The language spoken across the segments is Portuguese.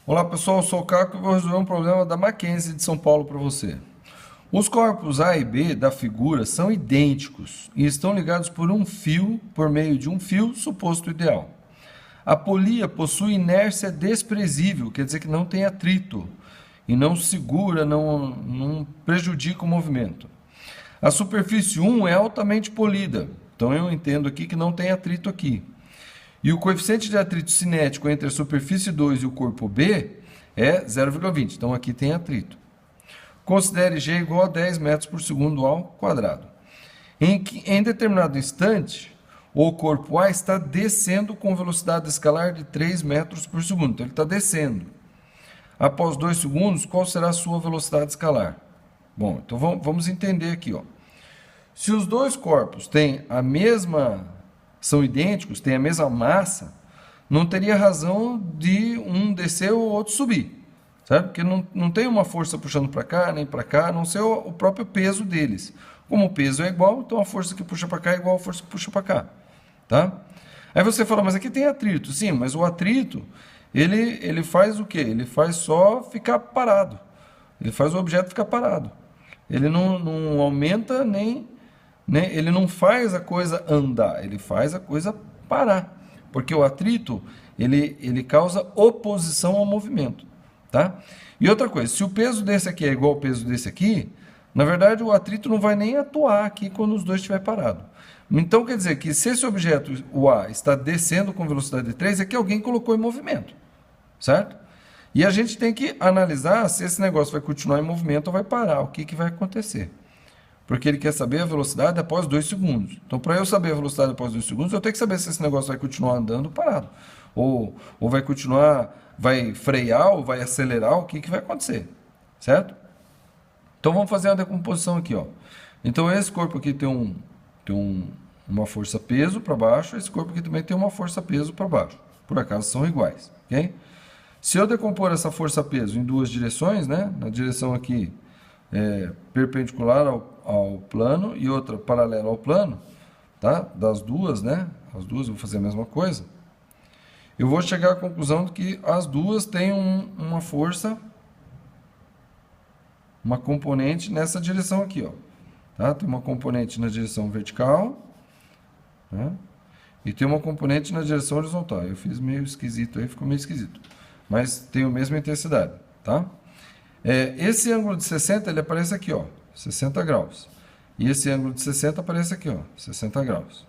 Olá pessoal, eu sou o Caco e vou resolver um problema da Mackenzie de São Paulo para você. Os corpos A e B da figura são idênticos e estão ligados por meio de um fio suposto ideal. A polia possui inércia desprezível, quer dizer que não tem atrito e não segura, não prejudica o movimento. A superfície 1 é altamente polida, então eu entendo aqui que não tem atrito aqui. E o coeficiente de atrito cinético entre a superfície 2 e o corpo B é 0,20. Então aqui tem atrito. Considere G igual a 10 metros por segundo ao quadrado. Em determinado instante, o corpo A está descendo com velocidade escalar de 3 metros por segundo. Então ele está descendo. Após 2 segundos, qual será a sua velocidade escalar? Bom, então vamos entender aqui. Ó. Se os dois corpos são idênticos, têm a mesma massa, não teria razão de um descer ou o outro subir, certo? Porque não tem uma força puxando para cá, nem para cá, a não ser o próprio peso deles. Como o peso é igual, então a força que puxa para cá é igual à força que puxa para cá, tá? Aí você fala, mas aqui tem atrito. Sim, mas o atrito, ele faz o quê? Ele faz só ficar parado. Ele faz o objeto ficar parado. Ele não aumenta ele não faz a coisa andar, ele faz a coisa parar. Porque o atrito, ele causa oposição ao movimento, tá? E outra coisa, se o peso desse aqui é igual ao peso desse aqui, na verdade o atrito não vai nem atuar aqui quando os dois estiverem parados. Então quer dizer que se esse objeto, o A, está descendo com velocidade de 3, é que alguém colocou em movimento, certo? E a gente tem que analisar se esse negócio vai continuar em movimento ou vai parar, o que vai acontecer. Porque ele quer saber a velocidade após 2 segundos. Então, para eu saber a velocidade após 2 segundos, eu tenho que saber se esse negócio vai continuar andando ou parado. Ou vai continuar, vai frear, ou vai acelerar, o que vai acontecer. Certo? Então, vamos fazer uma decomposição aqui. Ó. Então, esse corpo aqui tem uma força-peso para baixo, esse corpo aqui também tem uma força-peso para baixo. Por acaso, são iguais. Ok? Se eu decompor essa força-peso em duas direções, né? Na direção aqui perpendicular ao plano e outra paralela ao plano, tá? Das duas, né? As duas eu vou fazer a mesma coisa. Eu vou chegar à conclusão de que as duas têm uma força, uma componente nessa direção aqui, ó. Tá? Tem uma componente na direção vertical, né? E tem uma componente na direção horizontal. Eu fiz meio esquisito aí, ficou meio esquisito. Mas tem a mesma intensidade, tá? Esse ângulo de 60, ele aparece aqui, ó, 60 graus. E esse ângulo de 60 aparece aqui, ó, 60 graus.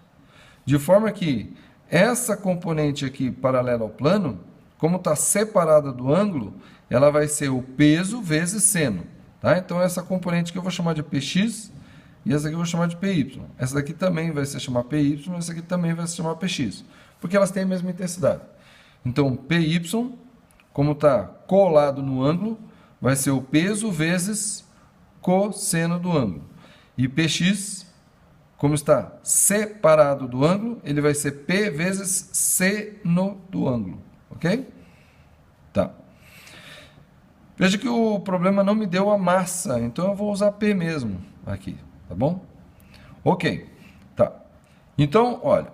De forma que essa componente aqui, paralela ao plano, como está separada do ângulo, ela vai ser o peso vezes seno. Tá? Então, essa componente aqui eu vou chamar de Px, e essa aqui eu vou chamar de Py. Essa daqui também vai se chamar Py, essa aqui também vai se chamar Px, porque elas têm a mesma intensidade. Então, Py, como está colado no ângulo, vai ser o peso vezes cosseno do ângulo. E Px, como está separado do ângulo, ele vai ser P vezes seno do ângulo. Ok? Tá. Veja que o problema não me deu a massa, então eu vou usar P mesmo aqui, tá bom? Ok, tá. Então, olha,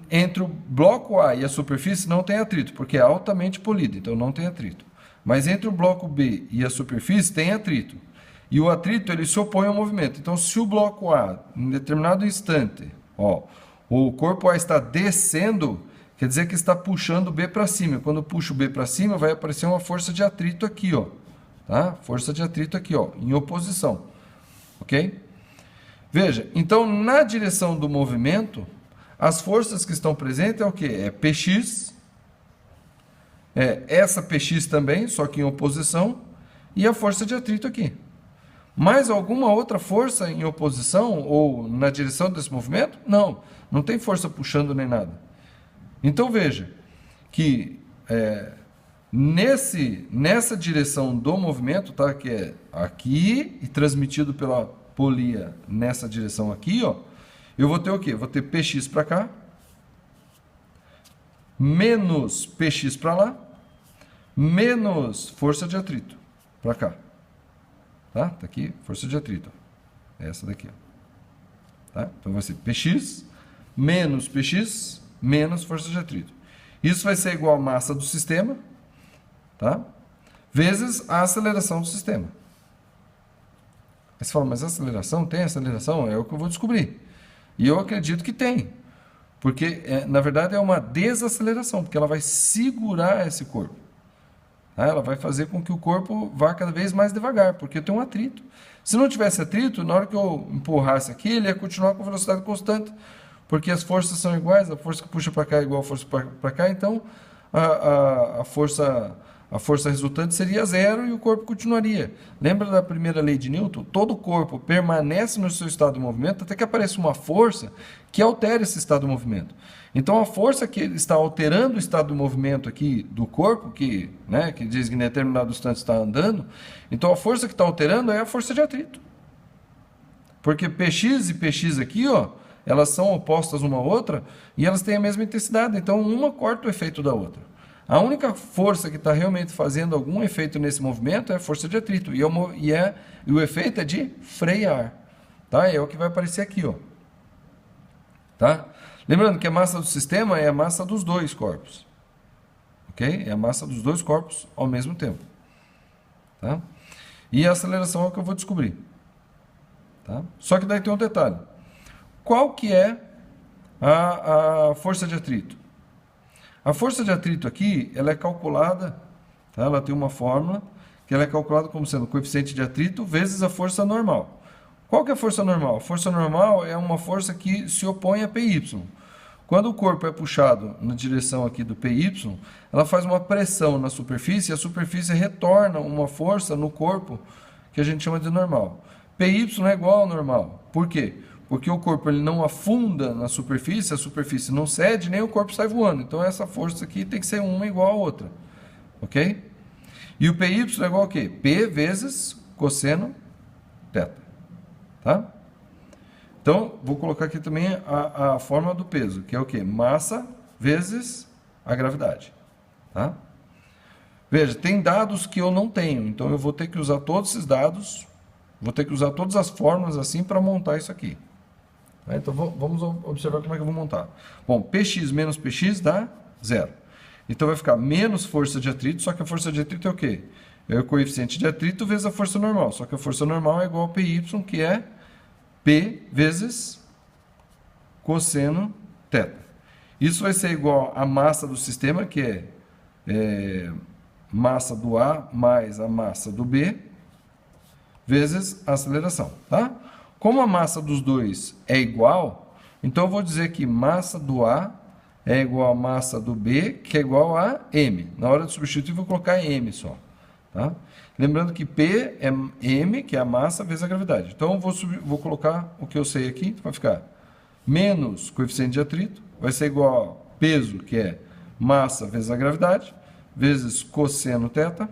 entre o bloco A e a superfície não tem atrito, porque é altamente polido, então não tem atrito. Mas entre o bloco B e a superfície tem atrito. E o atrito ele se opõe ao movimento. Então, se o bloco A, em determinado instante, ó, o corpo A está descendo, quer dizer que está puxando o B para cima. Quando puxa o B para cima, vai aparecer uma força de atrito aqui, ó. Tá? Força de atrito aqui, ó, em oposição. Ok? Veja, então, na direção do movimento, as forças que estão presentes é o quê? É Px, essa Px também, só que em oposição, e a força de atrito aqui. Mais alguma outra força em oposição ou na direção desse movimento? Não, não tem força puxando nem nada. Então veja que nessa direção do movimento, tá, que é aqui e transmitido pela polia nessa direção aqui, ó, eu vou ter o quê? Vou ter Px para cá, menos Px para lá, menos força de atrito para cá. Tá? Tá aqui, força de atrito. Essa daqui. Ó. Tá? Então vai ser Px menos força de atrito. Isso vai ser igual à massa do sistema, tá? Vezes a aceleração do sistema. Aí você fala, mas aceleração? Tem aceleração? É o que eu vou descobrir. E eu acredito que tem. Porque, na verdade, é uma desaceleração, porque ela vai segurar esse corpo. Tá? Ela vai fazer com que o corpo vá cada vez mais devagar, porque tem um atrito. Se não tivesse atrito, na hora que eu empurrasse aqui, ele ia continuar com velocidade constante, porque as forças são iguais, a força que puxa para cá é igual a força para cá, então a força resultante seria zero e o corpo continuaria. Lembra da primeira lei de Newton? Todo corpo permanece no seu estado de movimento até que apareça uma força que altere esse estado de movimento. Então, a força que está alterando o estado de movimento aqui do corpo, que diz que em determinado instante está andando, então a força que está alterando é a força de atrito. Porque Px e Px aqui, ó, elas são opostas uma à outra e elas têm a mesma intensidade, então uma corta o efeito da outra. A única força que está realmente fazendo algum efeito nesse movimento é a força de atrito. E o efeito é de frear. Tá? É o que vai aparecer aqui. Ó. Tá? Lembrando que a massa do sistema é a massa dos dois corpos. Ok? É a massa dos dois corpos ao mesmo tempo. Tá? E a aceleração é o que eu vou descobrir. Tá? Só que daí tem um detalhe. Qual que é a força de atrito? A força de atrito aqui, ela é calculada, tá? Ela tem uma fórmula, que ela é calculada como sendo o coeficiente de atrito vezes a força normal. Qual que é a força normal? A força normal é uma força que se opõe a PY. Quando o corpo é puxado na direção aqui do PY, ela faz uma pressão na superfície e a superfície retorna uma força no corpo que a gente chama de normal. PY é igual ao normal. Por quê? Porque o corpo ele não afunda na superfície, a superfície não cede, nem o corpo sai voando. Então, essa força aqui tem que ser uma igual a outra. Ok? E o PY é igual a quê? P vezes cosseno θ. Tá? Então, vou colocar aqui também a fórmula do peso, que é o quê? Massa vezes a gravidade. Tá? Veja, tem dados que eu não tenho, então eu vou ter que usar todos esses dados, vou ter que usar todas as fórmulas assim para montar isso aqui. Então, vamos observar como é que eu vou montar. Bom, Px menos Px dá zero. Então, vai ficar menos força de atrito, só que a força de atrito é o quê? É o coeficiente de atrito vezes a força normal. Só que a força normal é igual a Py, que é P vezes cosseno θ. Isso vai ser igual à massa do sistema, que é massa do A mais a massa do B, vezes a aceleração. Tá? Como a massa dos dois é igual, então eu vou dizer que massa do A é igual a massa do B, que é igual a M. Na hora de substituir, eu vou colocar M só. Tá? Lembrando que P é M, que é a massa, vezes a gravidade. Então, eu vou colocar o que eu sei aqui, vai ficar menos coeficiente de atrito, vai ser igual a peso, que é massa vezes a gravidade, vezes cosseno θ.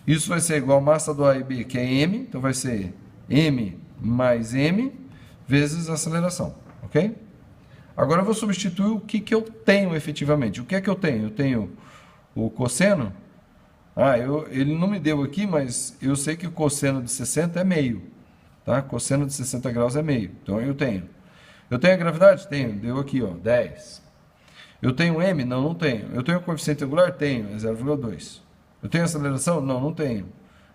Isso vai ser igual a massa do A e B, que é M, então vai ser M mais M vezes a aceleração, ok? Agora eu vou substituir o que eu tenho efetivamente. O que é que eu tenho? Eu tenho o cosseno. Ele não me deu aqui, mas eu sei que o cosseno de 60 é meio. Tá? Cosseno de 60 graus é meio. Então eu tenho. Eu tenho a gravidade? Tenho. Deu aqui, ó, 10. Eu tenho M? Não, não tenho. Eu tenho o coeficiente angular? Tenho, é 0,2. Eu tenho aceleração? Não, não tenho.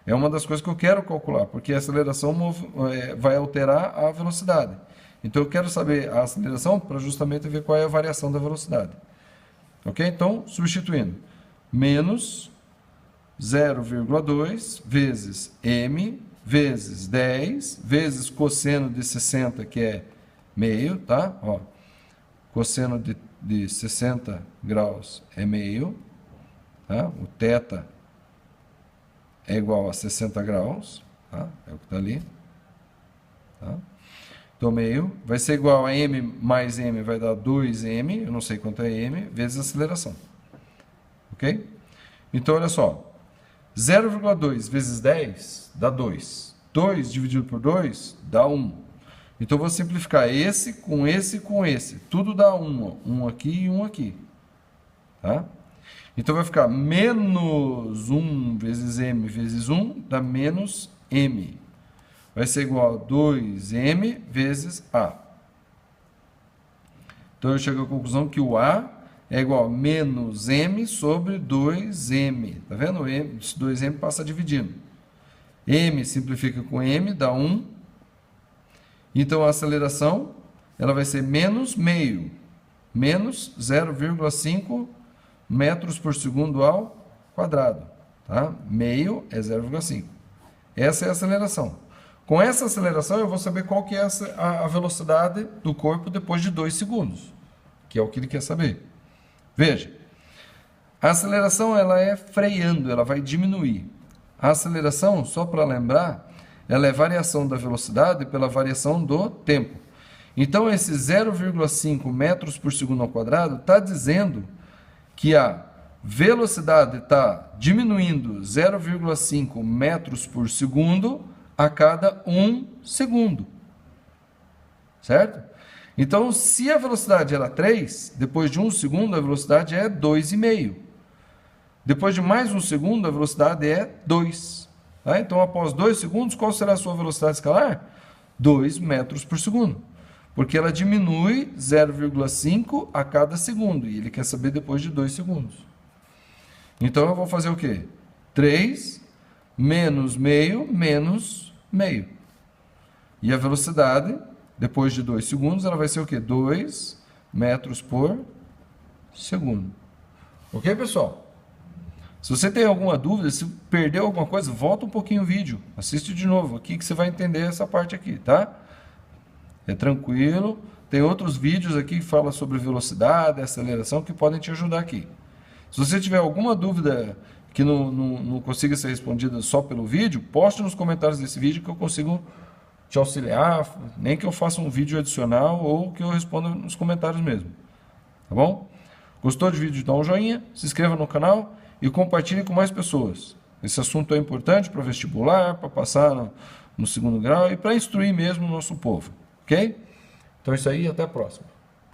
É uma das coisas que eu quero calcular, porque a aceleração vai alterar a velocidade. Então, eu quero saber a aceleração para justamente ver qual é a variação da velocidade. Ok? Então, substituindo. Menos 0,2 vezes m vezes 10 vezes cosseno de 60, que é meio, tá? Ó, cosseno de 60 graus é meio. Tá? O θ é igual a 60 graus, tá? É o que está ali. Tá? Então, meio vai ser igual a m mais m, vai dar 2m, eu não sei quanto é m, vezes a aceleração. Ok? Então, olha só. 0,2 vezes 10 dá 2. 2 dividido por 2 dá 1. Então, eu vou simplificar esse com esse com esse. Tudo dá 1. Ó. 1 aqui e 1 aqui. Tá? Então, vai ficar menos 1 vezes m vezes 1 dá menos m. Vai ser igual a 2m vezes a. Então, eu chego à conclusão que o a é igual a menos m sobre 2m. Tá vendo? Esse 2m passa dividindo. M simplifica com m, dá 1. Então, a aceleração ela vai ser menos meio. Menos 0,5 metros por segundo ao quadrado. Tá? Meio é 0,5. Essa é a aceleração. Com essa aceleração, eu vou saber qual que é a velocidade do corpo depois de 2 segundos. Que é o que ele quer saber. Veja, a aceleração ela é freando, ela vai diminuir. A aceleração, só para lembrar, ela é variação da velocidade pela variação do tempo. Então, esse 0,5 metros por segundo ao quadrado está dizendo que a velocidade está diminuindo 0,5 metros por segundo a cada 1 segundo. Certo? Então, se a velocidade era 3, depois de 1 segundo, a velocidade é 2,5. Depois de mais 1 segundo, a velocidade é 2. Tá? Então, após 2 segundos, qual será a sua velocidade escalar? 2 metros por segundo. Porque ela diminui 0,5 a cada segundo. E ele quer saber depois de 2 segundos. Então, eu vou fazer o quê? 3 menos meio menos meio. E a velocidade, depois de 2 segundos, ela vai ser o quê? 2 metros por segundo. Ok, pessoal? Se você tem alguma dúvida, se perdeu alguma coisa, volta um pouquinho o vídeo. Assiste de novo aqui que você vai entender essa parte aqui, tá? É tranquilo. Tem outros vídeos aqui que falam sobre velocidade, aceleração, que podem te ajudar aqui. Se você tiver alguma dúvida que não consiga ser respondida só pelo vídeo, poste nos comentários desse vídeo que eu consigo te auxiliar, nem que eu faça um vídeo adicional ou que eu responda nos comentários mesmo. Tá bom? Gostou do vídeo? Dá um joinha, se inscreva no canal e compartilhe com mais pessoas. Esse assunto é importante para vestibular, para passar no segundo grau e para instruir mesmo o nosso povo. Ok? Então é isso aí, até a próxima.